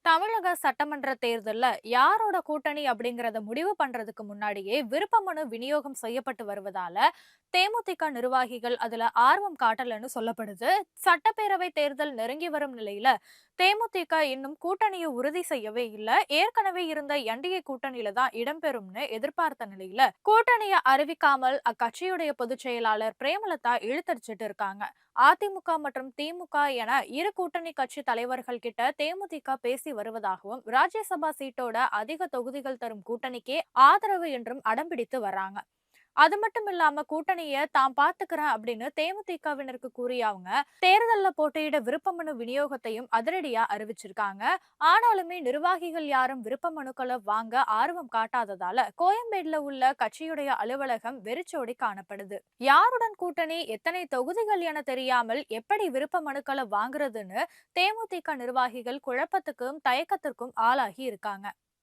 தமிழக சட்டமன்ற தேர்தல்ல யாரோட கூட்டணி அப்படிங்கறத முடிவு பண்றதுக்கு முன்னாடியே விருப்ப மனு விநியோகம் செய்யப்பட்டு வருவதால தேமுதிக நிர்வாகிகள் அதுல ஆர்வம் காட்டலன்னு சொல்லப்படுது. சட்டப்பேரவை தேர்தல் நெருங்கி வரும் நிலையில தேமுதிக இன்னும் கூட்டணியை உறுதி செய்யவே இல்ல. ஏற்கனவே இருந்த என்டிஏ கூட்டணியில தான் இடம்பெறும்னு எதிர்பார்த்த நிலையில கூட்டணியை அறிவிக்காமல் அக்கட்சியுடைய பொதுச் செயலாளர் பிரேமலதா இழுத்தடிச்சிட்டு இருக்காங்க. அதிமுக மற்றும் திமுக என இரு கூட்டணி கட்சி தலைவர்கள் கிட்ட தேமுதிக பேசி வருவதாகவும் ராஜ்யசபா சீட்டோட அதிக தொகுதிகள் தரும் கூட்டணிக்கே ஆதரவு என்றும் அடம்பிடித்து வர்றாங்க. அது மட்டும் இல்லாம கூட்டணியை தாம் பாத்துக்கிறேன் அப்படின்னு தேமுதிகவினருக்கு கூறிய அவங்க தேர்தல்ல போட்டியிட விருப்ப மனு விநியோகத்தையும் அதிரடியா அறிவிச்சிருக்காங்க. ஆனாலுமே நிர்வாகிகள் யாரும் விருப்ப மனுக்களை வாங்க ஆர்வம் காட்டாததால கோயம்பேடுல உள்ள கட்சியுடைய அலுவலகம் வெறிச்சோடி காணப்படுது. யாருடன் கூட்டணி, எத்தனை தொகுதிகள் என தெரியாமல் எப்படி விருப்ப மனுக்களை வாங்குறதுன்னு தேமுதிக நிர்வாகிகள் குழப்பத்துக்கும் தயக்கத்திற்கும் ஆளாகி இருக்காங்க.